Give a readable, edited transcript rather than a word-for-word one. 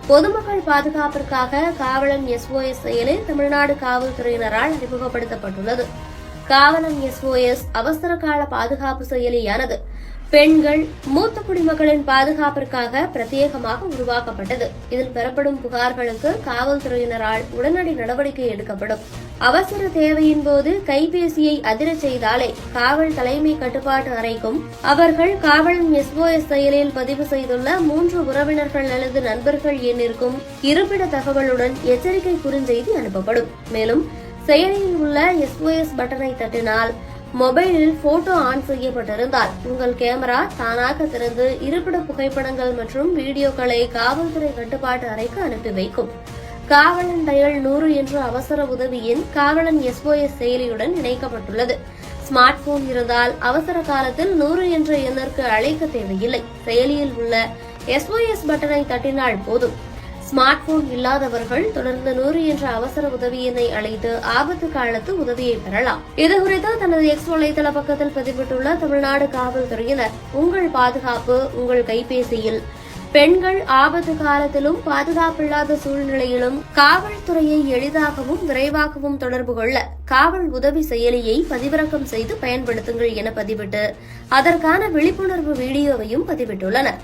பொதுமக்கள் பாதுகாப்பிற்காக காவலன் SOS செயலி தமிழ்நாடு காவல்துறையினரால் அறிமுகப்படுத்தப்பட்டுள்ளது. காவலன் SOS அவசர கால பாதுகாப்பு செயலியானது பெண்கள், மூத்த குடிமக்களின் பாதுகாப்பிற்காக பிரத்யேகமாக உருவாக்கப்பட்டது. இதில் பெறப்படும் புகார்களுக்கு காவல்துறையினரால் உடனடி நடவடிக்கை எடுக்கப்படும். அவசர தேவையின் போது கைபேசியை அதிரச் செய்தாலே காவல் தலைமை கட்டுப்பாட்டு அறைக்கும் அவர்கள் காவலன் SOS செயலியில் பதிவு செய்துள்ள 3 உறவினர்கள் அல்லது நண்பர்கள் எண்ணிற்கும் இருப்பிட தகவலுடன் எச்சரிக்கை குறுஞ்செய்தி அனுப்பப்படும். மேலும் செயலியில் உள்ள SOS பட்டனை தட்டினால் மொபைலில் போட்டோ ஆன் செய்யப்பட்டிருந்தால் உங்கள் கேமரா தானாக திறந்து இருப்பிட புகைப்படங்கள் மற்றும் வீடியோக்களை காவல்துறை கட்டுப்பாட்டு அறைக்கு அனுப்பி வைக்கும். காவலன் டயல் 100 என்ற அவசர உதவி எண் காவலன் SOS செயலியுடன் இணைக்கப்பட்டுள்ளது. ஸ்மார்ட் போன் இருந்தால் அவசர காலத்தில் 100 என்ற எண்ணிற்கு அழைக்க தேவையில்லை. செயலியில் உள்ள SOS பட்டனை தட்டினால் போதும். ஸ்மார்ட் போன் இல்லாதவர்கள் தொடர்ந்து 100 என்ற அவசர உதவி எண்ணை அழைத்து ஆபத்து காலத்து உதவியை பெறலாம். இதுகுறித்து தனது X வலைதள பக்கத்தில் பதிவிட்டுள்ள தமிழ்நாடு காவல்துறையினர், உங்கள் பாதுகாப்பு உங்கள் கைபேசியில். பெண்கள் ஆபத்து காலத்திலும் பாதுகாப்பில்லாத சூழ்நிலையிலும் காவல்துறையை எளிதாகவும் விரைவாகவும் தொடர்பு கொள்ள காவல் உதவி செயலியை பதிவிறக்கம் செய்து பயன்படுத்துங்கள் என பதிவிட்டு அதற்கான விழிப்புணர்வு வீடியோவையும் பதிவிட்டுள்ளனர்.